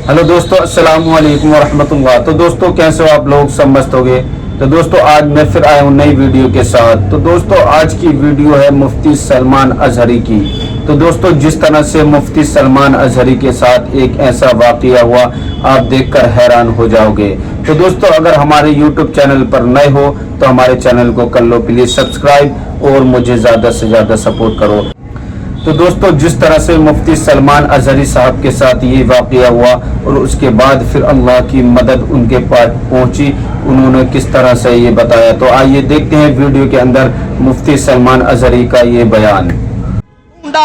Hello दोस्तों, अस्सलाम वालेकुम वरहमतुल्लाह। तो दोस्तों कैसे हो आप लोग, सब मस्त हो गए। तो दोस्तों आज मैं फिर आया हूँ नई वीडियो के साथ। तो दोस्तों आज की वीडियो है मुफ्ती सलमान अजहरी की। तो दोस्तों जिस तरह से मुफ्ती सलमान अजहरी के साथ एक ऐसा वाकया हुआ, आप देखकर हैरान हो जाओगे। तो दोस्तों अगर हमारे यूट्यूब चैनल पर नए हो तो हमारे चैनल को कर लो प्लीज सब्सक्राइब और मुझे ज़्यादा से ज़्यादा सपोर्ट करो। तो दोस्तों जिस तरह से मुफ्ती सलमान अजहरी साहब के साथ ये वाकया हुआ और उसके बाद फिर अल्लाह की मदद उनके पास पहुंची, उन्होंने किस तरह से ये बताया। तो आइए देखते हैं वीडियो के अंदर मुफ्ती सलमान अजहरी का ये बयान।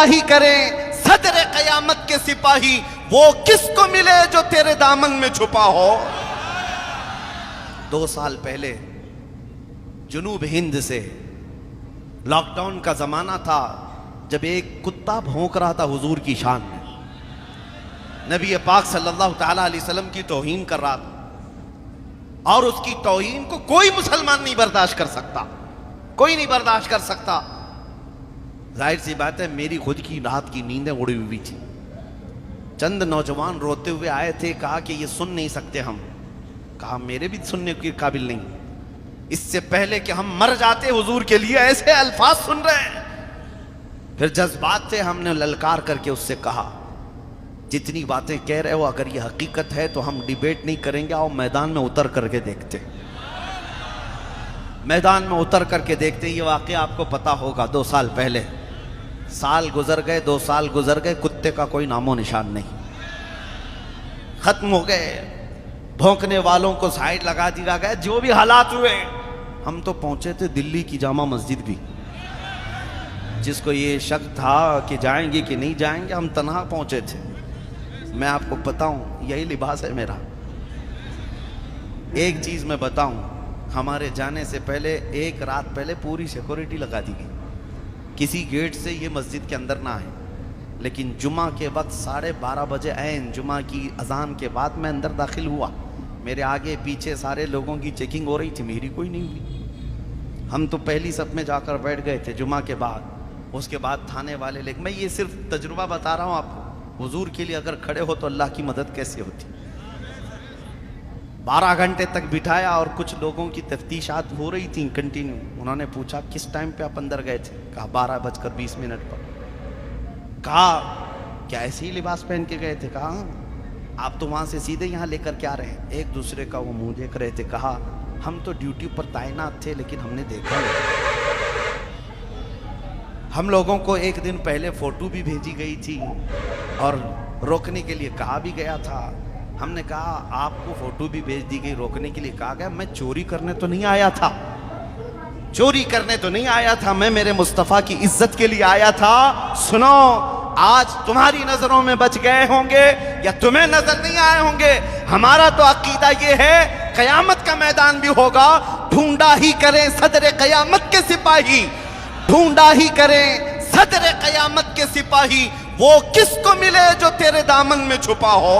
ही करें सदर कयामत के सिपाही, वो किसको मिले जो तेरे दामन में छुपा हो। 2 साल पहले जुनूब हिंद से लॉकडाउन का जमाना था, जब एक कुत्ता भौंक रहा था हुजूर की शान में, नबी पाक सल्लल्लाहु ताला अलैहि वसल्लम की तौहीन कर रहा था, और उसकी तौहीन को कोई मुसलमान नहीं बर्दाश्त कर सकता, कोई नहीं बर्दाश्त कर सकता। जाहिर सी बात है मेरी खुद की रात की नींदें उड़ी हुई थी। चंद नौजवान रोते हुए आए थे, कहा कि ये सुन नहीं सकते हम। कहा मेरे भी सुनने के काबिल नहीं, इससे पहले कि हम मर जाते हुजूर के लिए ऐसे अल्फाज सुन रहे हैं। फिर जज्बात से हमने ललकार करके उससे कहा, जितनी बातें कह रहे हो अगर ये हकीकत है तो हम डिबेट नहीं करेंगे, आओ मैदान में उतर करके देखते। मैदान में उतर करके देखते। ये वाकया आपको पता होगा 2 साल पहले। साल गुजर गए, 2 साल गुजर गए, कुत्ते का कोई नामो निशान नहीं, खत्म हो गए। भौंकने वालों को साइड लगा दिया गया। जो भी हालात हुए, हम तो पहुंचे थे दिल्ली की जामा मस्जिद भी, जिसको ये शक था कि जाएंगे कि नहीं जाएंगे, हम तन्हा पहुंचे थे। मैं आपको बताऊं, यही लिबास है मेरा। एक चीज मैं बताऊं, हमारे जाने से पहले 1 रात पहले पूरी सिक्योरिटी लगा दी गई, किसी गेट से ये मस्जिद के अंदर ना आए। लेकिन जुमा के वक्त 12:30 बजे ऐन जुमा की अजान के बाद मैं अंदर दाखिल हुआ। मेरे आगे पीछे सारे लोगों की चेकिंग हो रही थी, मेरी कोई नहीं हुई। हम तो पहली सब में जाकर बैठ गए थे जुमा के बाद। उसके बाद थाने वाले, लेकिन मैं ये सिर्फ तजुर्बा बता रहा हूँ आपको, हुजूर के लिए अगर खड़े हो तो अल्लाह की मदद कैसे होती। 12 घंटे तक बिठाया और कुछ लोगों की तफ्तीशात हो रही थी कंटिन्यू। उन्होंने पूछा किस टाइम पे आप अंदर गए थे, कहा 12:20 पर। कहा क्या ऐसे ही लिबास पहन के गए थे, कहा आप तो वहां से सीधे यहाँ लेकर के आ रहे हैं। एक दूसरे का वो मुंह देख रहे थे। कहा हम तो ड्यूटी पर तैनात थे लेकिन हमने देखा नहीं। हम लोगों को एक दिन पहले फोटो भी भेजी गई थी और रोकने के लिए कहा भी गया था। हमने कहा आपको फोटो भी भेज दी गई, रोकने के लिए कहा गया। मैं चोरी करने तो नहीं आया था, चोरी करने तो नहीं आया था, मैं मेरे मुस्तफ़ा की इज्जत के लिए आया था। सुनो, आज तुम्हारी नजरों में बच गए होंगे या तुम्हें नजर नहीं आए होंगे, हमारा तो अकीदा ये है कयामत का मैदान भी होगा। ढूंढा ही करें सदर कयामत के सिपाही, ढूंढा ही करें सदर कयामत के सिपाही, वो किसको मिले जो तेरे दामन में छुपा हो।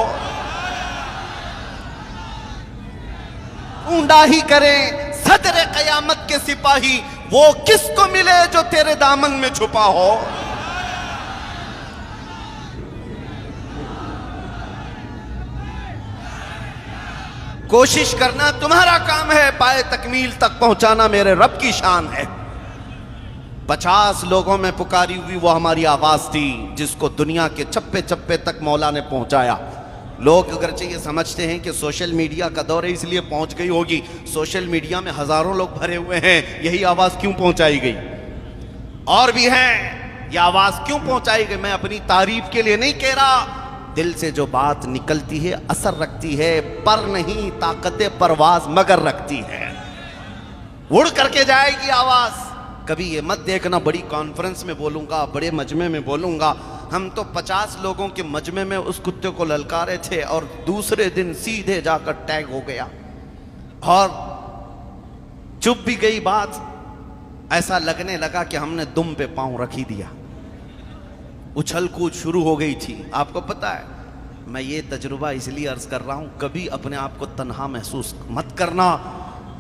ढूंढा ही करें सदर कयामत के सिपाही, वो किसको मिले जो तेरे दामन में छुपा हो। कोशिश करना तुम्हारा काम है, पाए तकमील तक पहुंचाना मेरे रब की शान है। 50 लोगों में पुकारी हुई वो हमारी आवाज थी, जिसको दुनिया के चप्पे चप्पे तक मौला ने पहुंचाया। लोग अगरचे ये समझते हैं कि सोशल मीडिया का दौर है इसलिए पहुंच गई होगी। सोशल मीडिया में हजारों लोग भरे हुए हैं, यही आवाज क्यों पहुंचाई गई? और भी हैं, ये आवाज क्यों पहुंचाई गई? मैं अपनी तारीफ के लिए नहीं कह रहा, दिल से जो बात निकलती है असर रखती है, पर नहीं ताकत परवाज मगर रखती है, उड़ करके जाएगी आवाज। कभी ये मत देखना बड़ी कॉन्फ्रेंस में बोलूंगा, बड़े मजमे में बोलूंगा। हम तो 50 लोगों के मजमे में उस कुत्ते को ललकारे थे और दूसरे दिन सीधे जाकर टैग हो गया और चुप भी गई बात। ऐसा लगने लगा कि हमने दुम पे पांव रख ही दिया, उछल कूद शुरू हो गई थी। आपको पता है, मैं ये तजुर्बा इसलिए अर्ज कर रहा हूं, कभी अपने आप को तन्हा महसूस मत करना।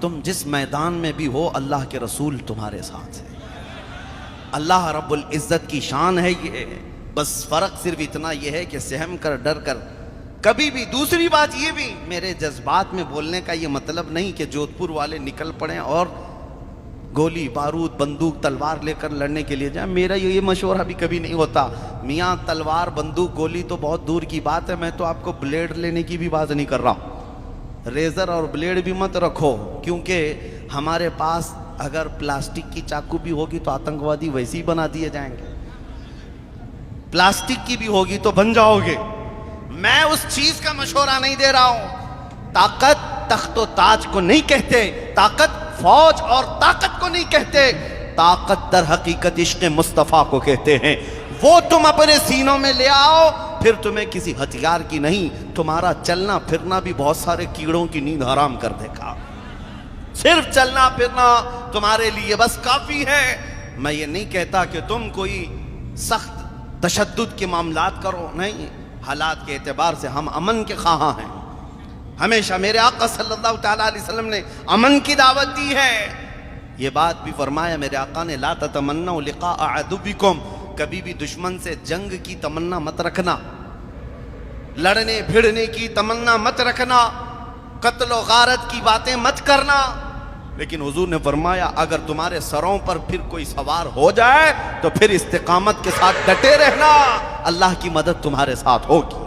तुम जिस मैदान में भी हो, अल्लाह के रसूल तुम्हारे साथ है, अल्लाह रब्बुल इज़्ज़त की शान है ये। बस फ़र्क सिर्फ इतना यह है कि सहम कर डर कर कभी भी। दूसरी बात ये भी, मेरे जज्बात में बोलने का ये मतलब नहीं कि जोधपुर वाले निकल पड़े और गोली बारूद बंदूक तलवार लेकर लड़ने के लिए जाए। मेरा ये मशवरा भी कभी नहीं होता। मियाँ तलवार बंदूक गोली तो बहुत दूर की बात है, मैं तो आपको ब्लेड लेने की भी बात नहीं कर रहा हूँ। रेजर और ब्लेड भी मत रखो, क्योंकि हमारे पास अगर प्लास्टिक की चाकू भी होगी तो आतंकवादी वैसे ही बना दिए जाएंगे, प्लास्टिक की भी होगी तो बन जाओगे। मैं उस चीज का मशवरा नहीं दे रहा हूं। ताकत तख्तो ताज को नहीं कहते, ताकत फौज और ताकत को नहीं कहते, ताकत दर हकीकत इश्क मुस्तफा को कहते हैं। वो तुम अपने सीनों में ले आओ, फिर तुम्हें किसी हथियार की नहीं, तुम्हारा चलना फिरना भी बहुत सारे कीड़ों की नींद हराम कर देगा। सिर्फ चलना फिरना तुम्हारे लिए बस काफी है। मैं ये नहीं कहता कि तुम कोई सख्त तशद्दुद के मामलात करो, नहीं। हालात के एतबार से हम अमन के ख्वाहां हैं। हमेशा मेरे आका सल्लल्लाहु तआला अलैहि वसल्लम ने अमन की दावत दी है। ये बात भी फरमाया मेरे आका ने, ला ततमन्नौ लिक़ा अदुबिकुम, कभी भी दुश्मन से जंग की तमन्ना मत रखना, लड़ने भिड़ने की तमन्ना मत रखना, कत्ल गारत की बातें मत करना। लेकिन हुजूर ने फरमाया अगर तुम्हारे सरों पर फिर कोई सवार हो जाए तो फिर इस्तिकामत के साथ डटे रहना, अल्लाह की मदद तुम्हारे साथ होगी।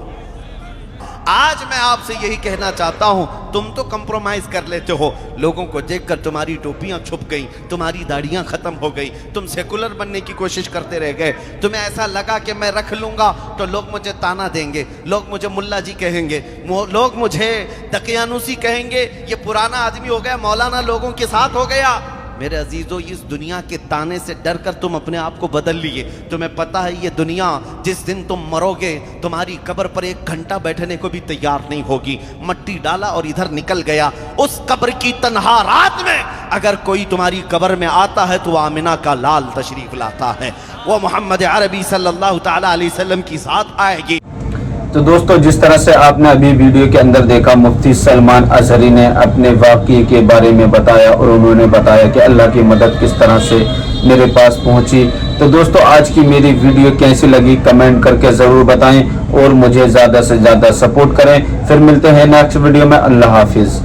आज मैं आपसे यही कहना चाहता हूं, तुम तो कंप्रोमाइज कर लेते हो। लोगों को देखकर तुम्हारी टोपियां छुप गई, तुम्हारी दाढ़ियां खत्म हो गई, तुम सेकुलर बनने की कोशिश करते रह गए। तुम्हें ऐसा लगा कि मैं रख लूंगा तो लोग मुझे ताना देंगे, लोग मुझे मुल्ला जी कहेंगे, लोग मुझे दकियानुसी कहेंगे, ये पुराना आदमी हो गया, मौलाना लोगों के साथ हो गया। मेरे अजीजों, इस दुनिया के ताने से डर कर तुम अपने आप को बदल लिए। तुम्हें पता है ये दुनिया जिस दिन तुम मरोगे तुम्हारी कब्र पर 1 घंटा बैठने को भी तैयार नहीं होगी। मट्टी डाला और इधर निकल गया। उस कब्र की तन्हा रात में अगर कोई तुम्हारी कब्र में आता है तो आमिना का लाल तशरीफ लाता है, वो मोहम्मद अरबी सल्लल्लाहु तआला अलैहि वसल्लम की साथ आएगी। तो दोस्तों, जिस तरह से आपने अभी वीडियो के अंदर देखा, मुफ्ती सलमान अजहरी ने अपने वाक़ये के बारे में बताया और उन्होंने बताया कि अल्लाह की मदद किस तरह से मेरे पास पहुंची। तो दोस्तों, आज की मेरी वीडियो कैसी लगी कमेंट करके ज़रूर बताएं और मुझे ज़्यादा से ज़्यादा सपोर्ट करें। फिर मिलते हैं नेक्स्ट वीडियो में। अल्लाह हाफिज़।